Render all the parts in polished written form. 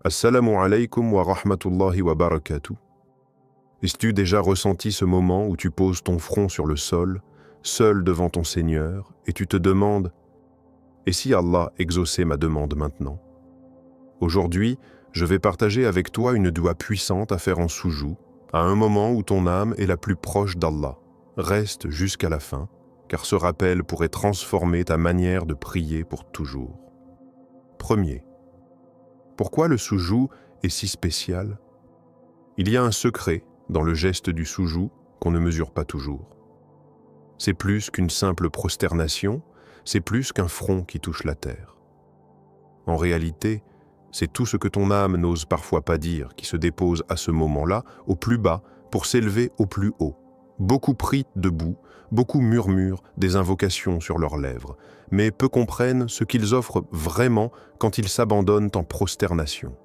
Assalamu alaikum wa rahmatullahi wa barakatuh. As-tu déjà ressenti ce moment où tu poses ton front sur le sol, seul devant ton Seigneur, et tu te demandes « Et si Allah exauçait ma demande maintenant ?» Aujourd'hui, je vais partager avec toi une doua puissante à faire en soujou, à un moment où ton âme est la plus proche d'Allah. Reste jusqu'à la fin, car ce rappel pourrait transformer ta manière de prier pour toujours. Premier. Pourquoi le soujou est si spécial? Il y a un secret dans le geste du soujou qu'on ne mesure pas toujours. C'est plus qu'une simple prosternation, c'est plus qu'un front qui touche la terre. En réalité, c'est tout ce que ton âme n'ose parfois pas dire qui se dépose à ce moment-là, au plus bas, pour s'élever au plus haut. Beaucoup prient debout, beaucoup murmurent des invocations sur leurs lèvres, mais peu comprennent ce qu'ils offrent vraiment quand ils s'abandonnent en prosternation.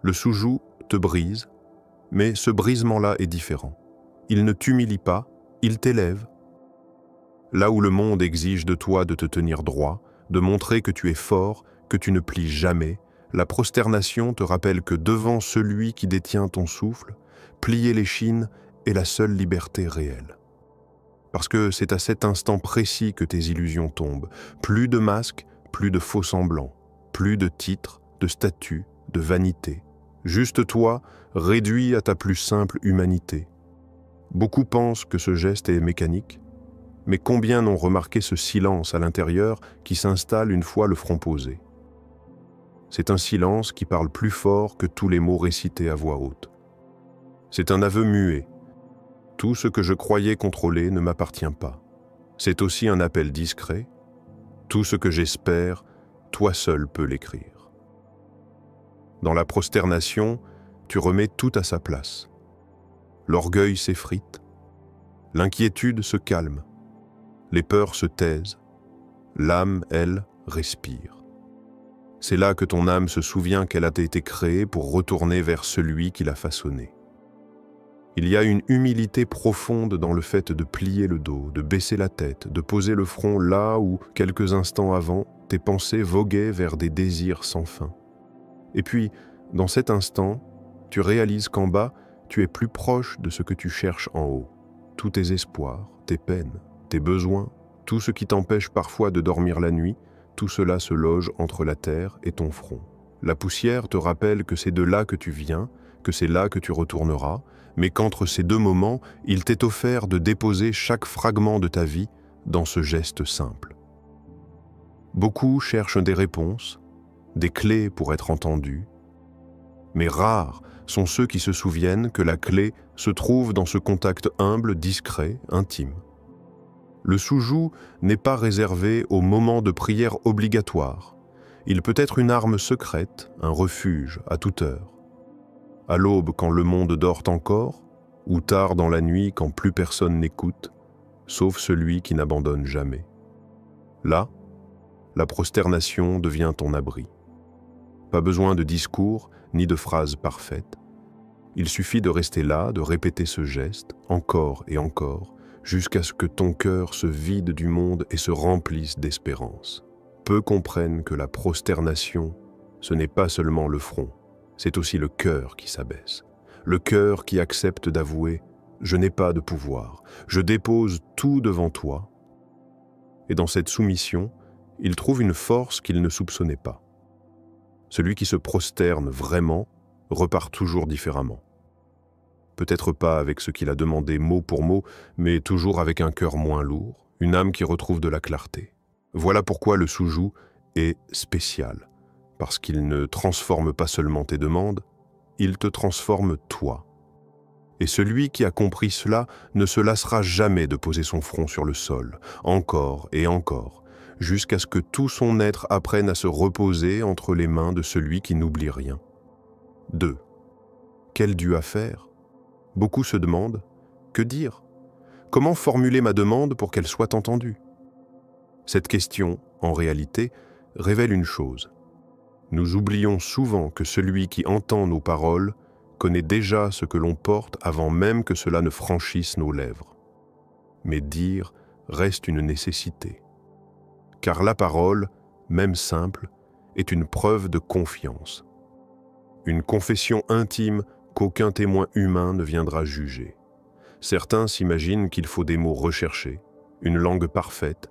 Le soujou te brise, mais ce brisement-là est différent. Il ne t'humilie pas, il t'élève. Là où le monde exige de toi de te tenir droit, de montrer que tu es fort, que tu ne plies jamais, la prosternation te rappelle que devant celui qui détient ton souffle, plier l'échine est la seule liberté réelle. Parce que c'est à cet instant précis que tes illusions tombent. Plus de masques, plus de faux semblants, plus de titres, de statuts, de vanité. Juste toi, réduit à ta plus simple humanité. Beaucoup pensent que ce geste est mécanique, mais combien n'ont remarqué ce silence à l'intérieur qui s'installe une fois le front posé? C'est un silence qui parle plus fort que tous les mots récités à voix haute. C'est un aveu muet. Tout ce que je croyais contrôler ne m'appartient pas. C'est aussi un appel discret. Tout ce que j'espère, toi seul peux l'écrire. Dans la prosternation, tu remets tout à sa place. L'orgueil s'effrite. L'inquiétude se calme. Les peurs se taisent. L'âme, elle, respire. C'est là que ton âme se souvient qu'elle a été créée pour retourner vers celui qui l'a façonnée. Il y a une humilité profonde dans le fait de plier le dos, de baisser la tête, de poser le front là où, quelques instants avant, tes pensées voguaient vers des désirs sans fin. Et puis, dans cet instant, tu réalises qu'en bas, tu es plus proche de ce que tu cherches en haut. Tous tes espoirs, tes peines, tes besoins, tout ce qui t'empêche parfois de dormir la nuit, tout cela se loge entre la terre et ton front. La poussière te rappelle que c'est de là que tu viens, que c'est là que tu retourneras, mais qu'entre ces deux moments, il t'est offert de déposer chaque fragment de ta vie dans ce geste simple. Beaucoup cherchent des réponses, des clés pour être entendus, mais rares sont ceux qui se souviennent que la clé se trouve dans ce contact humble, discret, intime. Le soujou n'est pas réservé au moment de prière obligatoire. Il peut être une arme secrète, un refuge à toute heure. À l'aube quand le monde dort encore, ou tard dans la nuit quand plus personne n'écoute, sauf celui qui n'abandonne jamais. Là, la prosternation devient ton abri. Pas besoin de discours ni de phrases parfaites. Il suffit de rester là, de répéter ce geste, encore et encore, jusqu'à ce que ton cœur se vide du monde et se remplisse d'espérance. Peu comprennent que la prosternation, ce n'est pas seulement le front, c'est aussi le cœur qui s'abaisse. Le cœur qui accepte d'avouer « Je n'ai pas de pouvoir, je dépose tout devant toi ». Et dans cette soumission, il trouve une force qu'il ne soupçonnait pas. Celui qui se prosterne vraiment repart toujours différemment. Peut-être pas avec ce qu'il a demandé mot pour mot, mais toujours avec un cœur moins lourd, une âme qui retrouve de la clarté. Voilà pourquoi le soujou est spécial, parce qu'il ne transforme pas seulement tes demandes, il te transforme toi. Et celui qui a compris cela ne se lassera jamais de poser son front sur le sol, encore et encore, jusqu'à ce que tout son être apprenne à se reposer entre les mains de celui qui n'oublie rien. 2. Quel dû à faire? Beaucoup se demandent, que dire? Comment formuler ma demande pour qu'elle soit entendue? Cette question, en réalité, révèle une chose. Nous oublions souvent que celui qui entend nos paroles connaît déjà ce que l'on porte avant même que cela ne franchisse nos lèvres. Mais dire reste une nécessité. Car la parole, même simple, est une preuve de confiance. Une confession intime qu'aucun témoin humain ne viendra juger. Certains s'imaginent qu'il faut des mots recherchés, une langue parfaite,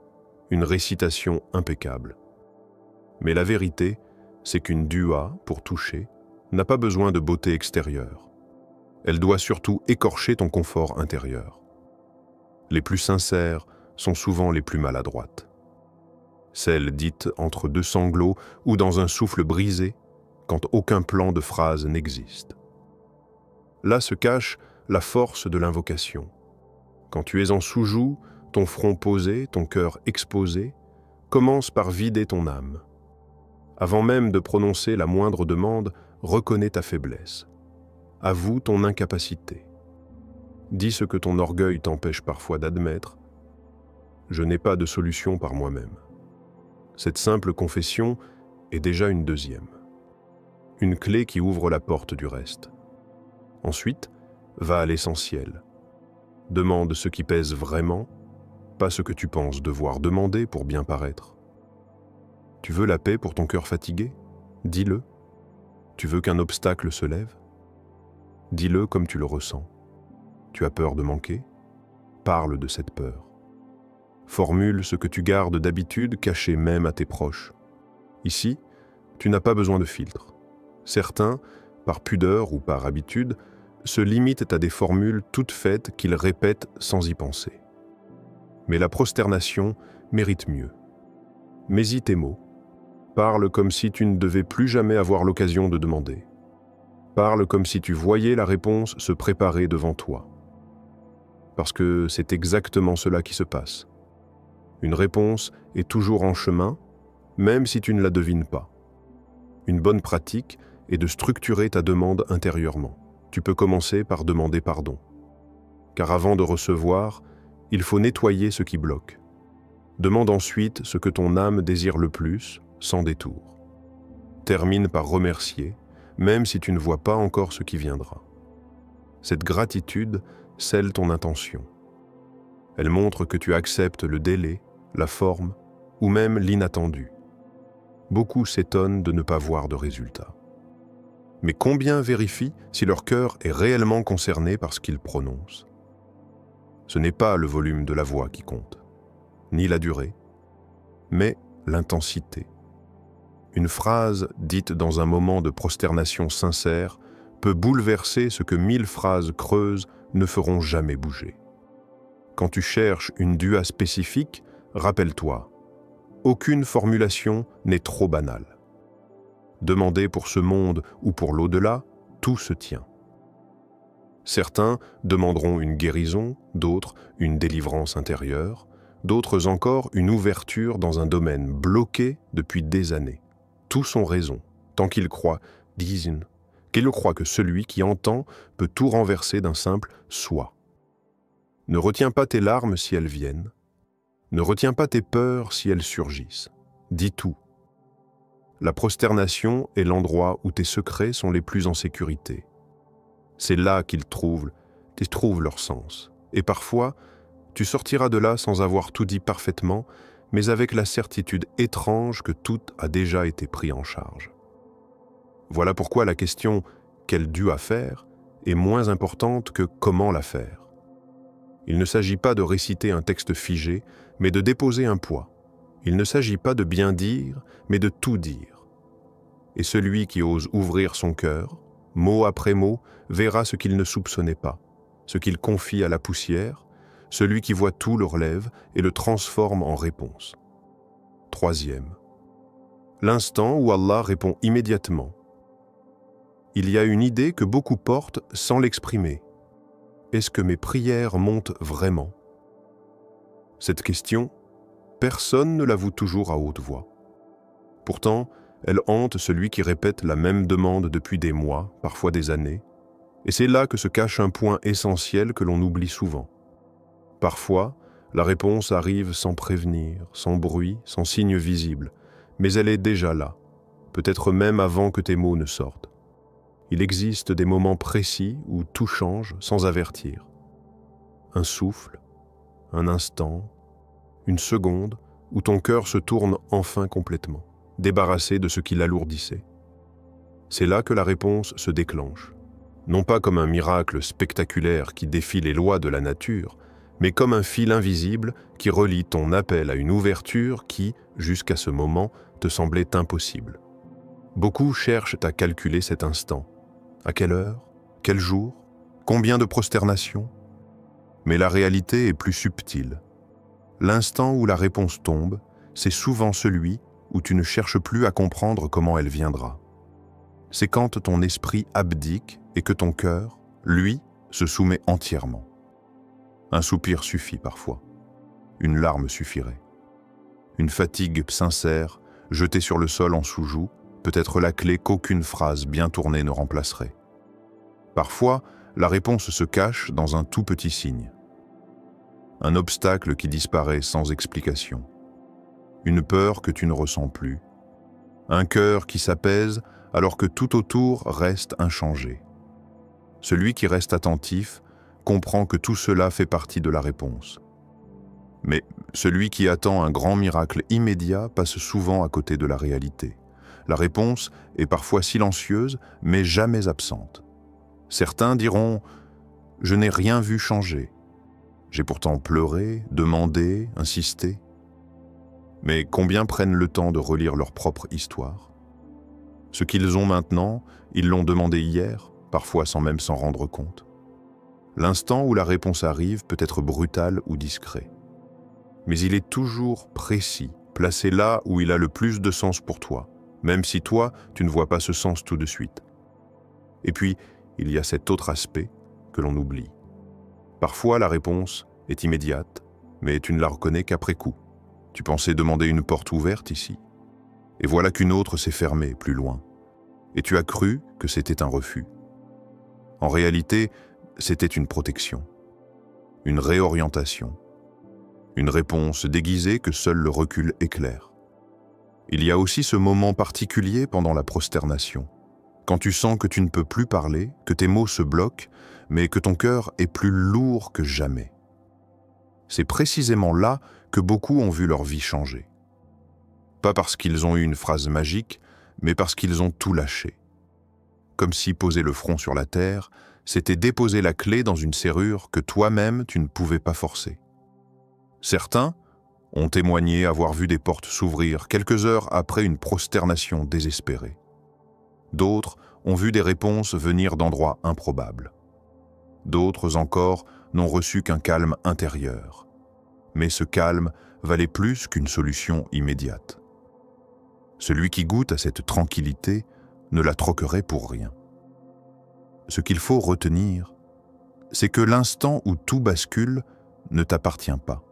une récitation impeccable. Mais la vérité, c'est qu'une dua, pour toucher, n'a pas besoin de beauté extérieure. Elle doit surtout écorcher ton confort intérieur. Les plus sincères sont souvent les plus maladroites. Celles dites entre deux sanglots ou dans un souffle brisé, quand aucun plan de phrase n'existe. Là se cache la force de l'invocation. Quand tu es en sous-joue, ton front posé, ton cœur exposé, commence par vider ton âme. Avant même de prononcer la moindre demande, reconnais ta faiblesse. Avoue ton incapacité. Dis ce que ton orgueil t'empêche parfois d'admettre. Je n'ai pas de solution par moi-même. Cette simple confession est déjà une deuxième. Une clé qui ouvre la porte du reste. Ensuite, va à l'essentiel. Demande ce qui pèse vraiment, pas ce que tu penses devoir demander pour bien paraître. Tu veux la paix pour ton cœur fatigué? Dis-le. Tu veux qu'un obstacle se lève? Dis-le comme tu le ressens. Tu as peur de manquer? Parle de cette peur. Formule ce que tu gardes d'habitude caché même à tes proches. Ici, tu n'as pas besoin de filtre. Certains, par pudeur ou par habitude, se limitent à des formules toutes faites qu'ils répètent sans y penser. Mais la prosternation mérite mieux. Mets-y tes mots. Parle comme si tu ne devais plus jamais avoir l'occasion de demander. Parle comme si tu voyais la réponse se préparer devant toi. Parce que c'est exactement cela qui se passe. Une réponse est toujours en chemin, même si tu ne la devines pas. Une bonne pratique est de structurer ta demande intérieurement. Tu peux commencer par demander pardon. Car avant de recevoir, il faut nettoyer ce qui bloque. Demande ensuite ce que ton âme désire le plus, sans détour. Termine par remercier, même si tu ne vois pas encore ce qui viendra. Cette gratitude scelle ton intention. Elle montre que tu acceptes le délai, la forme ou même l'inattendu. Beaucoup s'étonnent de ne pas voir de résultat. Mais combien vérifient si leur cœur est réellement concerné par ce qu'ils prononcent? Ce n'est pas le volume de la voix qui compte, ni la durée, mais l'intensité. Une phrase dite dans un moment de prosternation sincère peut bouleverser ce que 1000 phrases creuses ne feront jamais bouger. Quand tu cherches une dua spécifique, rappelle-toi, aucune formulation n'est trop banale. Demander pour ce monde ou pour l'au-delà, tout se tient. Certains demanderont une guérison, d'autres une délivrance intérieure, d'autres encore une ouverture dans un domaine bloqué depuis des années. Tous ont raison, tant qu'ils croient, disent, qu'ils croient que celui qui entend peut tout renverser d'un simple « soit ». Ne retiens pas tes larmes si elles viennent, ne retiens pas tes peurs si elles surgissent. Dis tout. La prosternation est l'endroit où tes secrets sont les plus en sécurité. C'est là qu'ils trouvent leur sens. Et parfois, tu sortiras de là sans avoir tout dit parfaitement, mais avec la certitude étrange que tout a déjà été pris en charge. Voilà pourquoi la question « quelle dua faire ?» est moins importante que « comment la faire ?» Il ne s'agit pas de réciter un texte figé, mais de déposer un poids. Il ne s'agit pas de bien dire, mais de tout dire. Et celui qui ose ouvrir son cœur, mot après mot, verra ce qu'il ne soupçonnait pas, ce qu'il confie à la poussière, celui qui voit tout le relève et le transforme en réponse. Troisième, l'instant où Allah répond immédiatement. Il y a une idée que beaucoup portent sans l'exprimer. Est-ce que mes prières montent vraiment? Cette question, personne ne l'avoue toujours à haute voix. Pourtant, elle hante celui qui répète la même demande depuis des mois, parfois des années, et c'est là que se cache un point essentiel que l'on oublie souvent. Parfois, la réponse arrive sans prévenir, sans bruit, sans signe visible, mais elle est déjà là, peut-être même avant que tes mots ne sortent. Il existe des moments précis où tout change sans avertir. Un souffle, un instant, une seconde où ton cœur se tourne enfin complètement, débarrassé de ce qui l'alourdissait. C'est là que la réponse se déclenche. Non pas comme un miracle spectaculaire qui défie les lois de la nature, mais comme un fil invisible qui relie ton appel à une ouverture qui, jusqu'à ce moment, te semblait impossible. Beaucoup cherchent à calculer cet instant. À quelle heure? Quel jour? Combien de prosternations? Mais la réalité est plus subtile. L'instant où la réponse tombe, c'est souvent celui où tu ne cherches plus à comprendre comment elle viendra. C'est quand ton esprit abdique et que ton cœur, lui, se soumet entièrement. Un soupir suffit parfois. Une larme suffirait. Une fatigue sincère, jetée sur le sol en sous-joue, peut être la clé qu'aucune phrase bien tournée ne remplacerait. Parfois, la réponse se cache dans un tout petit signe. Un obstacle qui disparaît sans explication. Une peur que tu ne ressens plus. Un cœur qui s'apaise alors que tout autour reste inchangé. Celui qui reste attentif comprend que tout cela fait partie de la réponse. Mais celui qui attend un grand miracle immédiat passe souvent à côté de la réalité. La réponse est parfois silencieuse, mais jamais absente. Certains diront « Je n'ai rien vu changer ». J'ai pourtant pleuré, demandé, insisté. Mais combien prennent le temps de relire leur propre histoire? Ce qu'ils ont maintenant, ils l'ont demandé hier, parfois sans même s'en rendre compte. L'instant où la réponse arrive peut être brutal ou discret. Mais il est toujours précis, placé là où il a le plus de sens pour toi, même si toi, tu ne vois pas ce sens tout de suite. Et puis, il y a cet autre aspect que l'on oublie. Parfois, la réponse est immédiate, mais tu ne la reconnais qu'après coup. Tu pensais demander une porte ouverte ici, et voilà qu'une autre s'est fermée plus loin, et tu as cru que c'était un refus. En réalité, c'était une protection, une réorientation, une réponse déguisée que seul le recul éclaire. Il y a aussi ce moment particulier pendant la prosternation, quand tu sens que tu ne peux plus parler, que tes mots se bloquent, mais que ton cœur est plus lourd que jamais. C'est précisément là que beaucoup ont vu leur vie changer. Pas parce qu'ils ont eu une phrase magique, mais parce qu'ils ont tout lâché. Comme si poser le front sur la terre, c'était déposer la clé dans une serrure que toi-même tu ne pouvais pas forcer. Certains ont témoigné avoir vu des portes s'ouvrir quelques heures après une prosternation désespérée. D'autres ont vu des réponses venir d'endroits improbables. D'autres encore n'ont reçu qu'un calme intérieur. Mais ce calme valait plus qu'une solution immédiate. Celui qui goûte à cette tranquillité ne la troquerait pour rien. Ce qu'il faut retenir, c'est que l'instant où tout bascule ne t'appartient pas.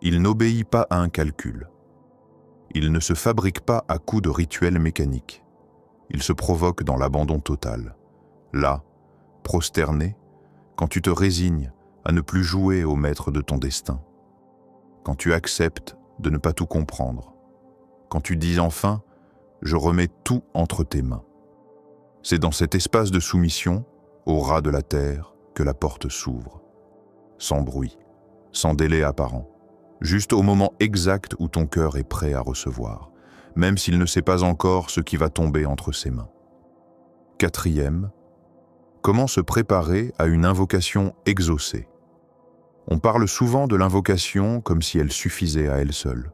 Il n'obéit pas à un calcul. Il ne se fabrique pas à coups de rituels mécaniques. Il se provoque dans l'abandon total. Là, prosterné, quand tu te résignes à ne plus jouer au maître de ton destin, quand tu acceptes de ne pas tout comprendre, quand tu dis enfin « je remets tout entre tes mains ». C'est dans cet espace de soumission, au ras de la terre, que la porte s'ouvre. Sans bruit, sans délai apparent, juste au moment exact où ton cœur est prêt à recevoir, même s'il ne sait pas encore ce qui va tomber entre ses mains. Quatrième, comment se préparer à une invocation exaucée? On parle souvent de l'invocation comme si elle suffisait à elle seule.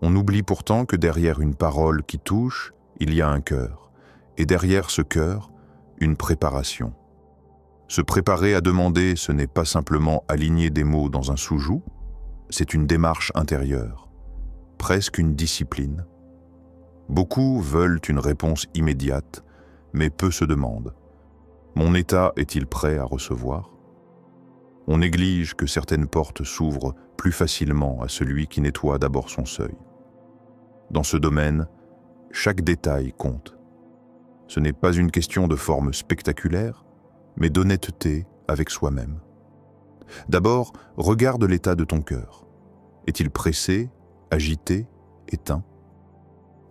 On oublie pourtant que derrière une parole qui touche, il y a un cœur, et derrière ce cœur, une préparation. Se préparer à demander, ce n'est pas simplement aligner des mots dans un sous-joug, c'est une démarche intérieure, presque une discipline. Beaucoup veulent une réponse immédiate, mais peu se demandent. Mon état est-il prêt à recevoir? On néglige que certaines portes s'ouvrent plus facilement à celui qui nettoie d'abord son seuil. Dans ce domaine, chaque détail compte. Ce n'est pas une question de forme spectaculaire, mais d'honnêteté avec soi-même. D'abord, regarde l'état de ton cœur. Est-il pressé, agité, éteint?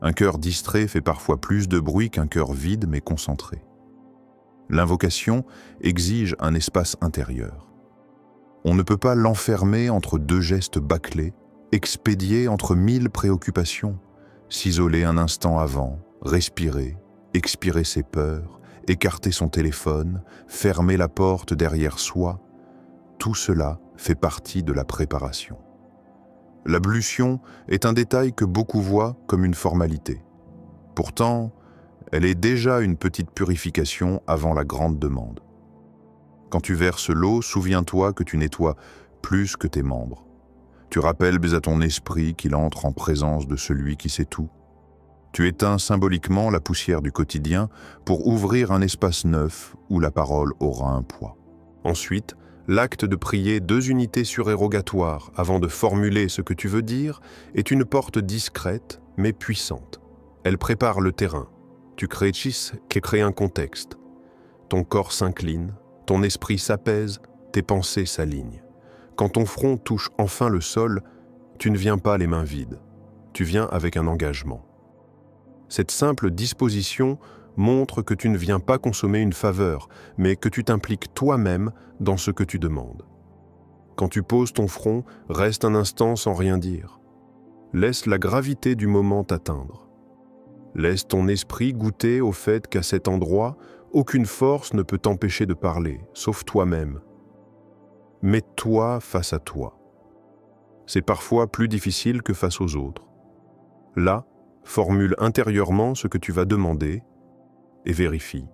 Un cœur distrait fait parfois plus de bruit qu'un cœur vide mais concentré. L'invocation exige un espace intérieur. On ne peut pas l'enfermer entre deux gestes bâclés, expédier entre 1000 préoccupations, s'isoler un instant avant, respirer, expirer ses peurs, écarter son téléphone, fermer la porte derrière soi, tout cela fait partie de la préparation. L'ablution est un détail que beaucoup voient comme une formalité. Pourtant, elle est déjà une petite purification avant la grande demande. Quand tu verses l'eau, souviens-toi que tu nettoies plus que tes membres. Tu rappelles à ton esprit qu'il entre en présence de celui qui sait tout. Tu éteins symboliquement la poussière du quotidien pour ouvrir un espace neuf où la parole aura un poids. Ensuite, l'acte de prier 2 unités surérogatoires avant de formuler ce que tu veux dire est une porte discrète mais puissante. Elle prépare le terrain. Tu crées qui crée un contexte. Ton corps s'incline, ton esprit s'apaise, tes pensées s'alignent. Quand ton front touche enfin le sol, tu ne viens pas les mains vides. Tu viens avec un engagement. Cette simple disposition montre que tu ne viens pas consommer une faveur, mais que tu t'impliques toi-même dans ce que tu demandes. Quand tu poses ton front, reste un instant sans rien dire. Laisse la gravité du moment t'atteindre. Laisse ton esprit goûter au fait qu'à cet endroit, aucune force ne peut t'empêcher de parler, sauf toi-même. Mets-toi face à toi. C'est parfois plus difficile que face aux autres. Là, formule intérieurement ce que tu vas demander et vérifie.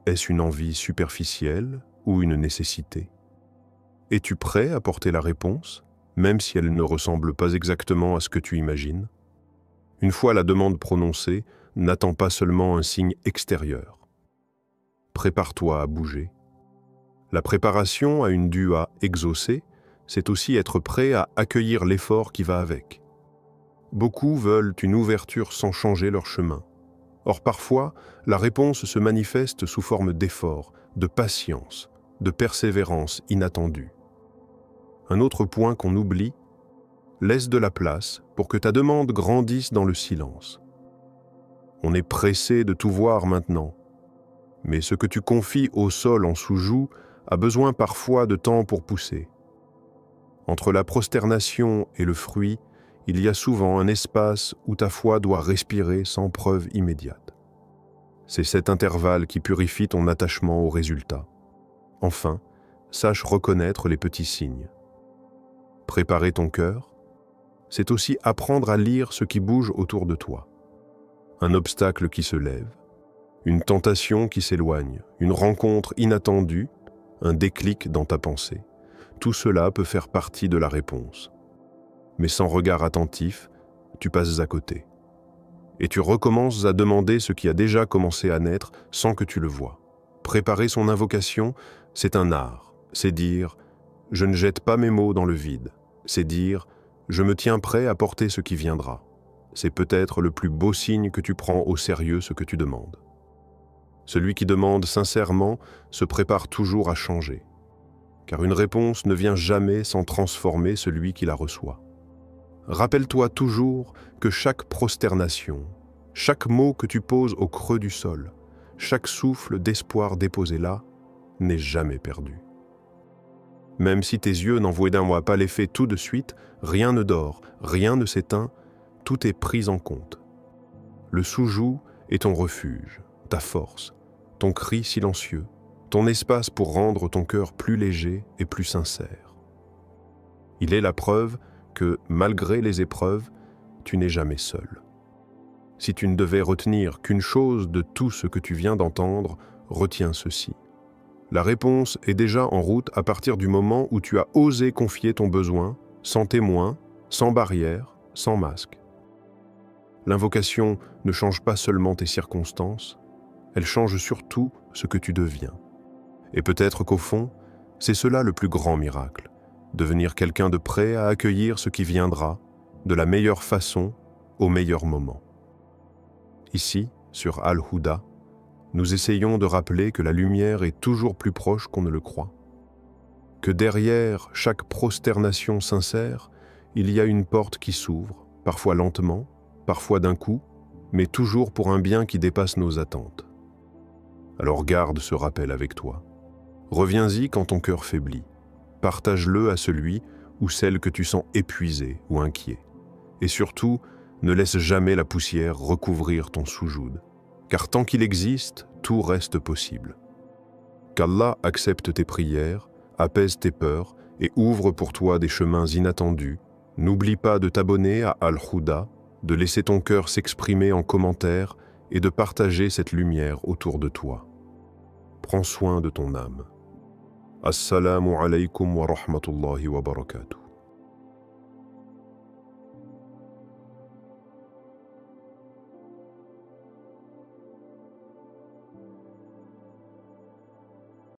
Est-ce une envie superficielle ou une nécessité? Es-tu prêt à porter la réponse, même si elle ne ressemble pas exactement à ce que tu imagines? Une fois la demande prononcée, n'attends pas seulement un signe extérieur. Prépare-toi à bouger. La préparation à une dua exaucée, c'est aussi être prêt à accueillir l'effort qui va avec. Beaucoup veulent une ouverture sans changer leur chemin. Or parfois, la réponse se manifeste sous forme d'effort, de patience, de persévérance inattendue. Un autre point qu'on oublie, laisse de la place pour que ta demande grandisse dans le silence. On est pressé de tout voir maintenant, mais ce que tu confies au sol en sous-joue a besoin parfois de temps pour pousser. Entre la prosternation et le fruit, il y a souvent un espace où ta foi doit respirer sans preuve immédiate. C'est cet intervalle qui purifie ton attachement au résultat. Enfin, sache reconnaître les petits signes. Préparer ton cœur, c'est aussi apprendre à lire ce qui bouge autour de toi. Un obstacle qui se lève, une tentation qui s'éloigne, une rencontre inattendue, un déclic dans ta pensée. Tout cela peut faire partie de la réponse. Mais sans regard attentif, tu passes à côté. Et tu recommences à demander ce qui a déjà commencé à naître sans que tu le vois. Préparer son invocation, c'est un art. C'est dire « je ne jette pas mes mots dans le vide ». C'est dire « je me tiens prêt à porter ce qui viendra ». C'est peut-être le plus beau signe que tu prends au sérieux ce que tu demandes. Celui qui demande sincèrement se prépare toujours à changer, car une réponse ne vient jamais sans transformer celui qui la reçoit. Rappelle-toi toujours que chaque prosternation, chaque mot que tu poses au creux du sol, chaque souffle d'espoir déposé là, n'est jamais perdu. Même si tes yeux n'en voient pas l'effet tout de suite, rien ne dort, rien ne s'éteint, tout est pris en compte. Le sous-joug est ton refuge, ta force, ton cri silencieux, ton espace pour rendre ton cœur plus léger et plus sincère. Il est la preuve que, malgré les épreuves, tu n'es jamais seul. Si tu ne devais retenir qu'une chose de tout ce que tu viens d'entendre, retiens ceci. La réponse est déjà en route à partir du moment où tu as osé confier ton besoin, sans témoin, sans barrière, sans masque. L'invocation ne change pas seulement tes circonstances, elle change surtout ce que tu deviens. Et peut-être qu'au fond, c'est cela le plus grand miracle. Devenir quelqu'un de prêt à accueillir ce qui viendra, de la meilleure façon, au meilleur moment. Ici, sur Al-Huda, nous essayons de rappeler que la lumière est toujours plus proche qu'on ne le croit. Que derrière chaque prosternation sincère, il y a une porte qui s'ouvre, parfois lentement, parfois d'un coup, mais toujours pour un bien qui dépasse nos attentes. Alors garde ce rappel avec toi. Reviens-y quand ton cœur faiblit. Partage-le à celui ou celle que tu sens épuisé ou inquiet. Et surtout, ne laisse jamais la poussière recouvrir ton sous-joug, car tant qu'il existe, tout reste possible. Qu'Allah accepte tes prières, apaise tes peurs et ouvre pour toi des chemins inattendus. N'oublie pas de t'abonner à Al-Huda, de laisser ton cœur s'exprimer en commentaire et de partager cette lumière autour de toi. Prends soin de ton âme. Assalamu alaikum wa rahmatullahi wa barakatuh.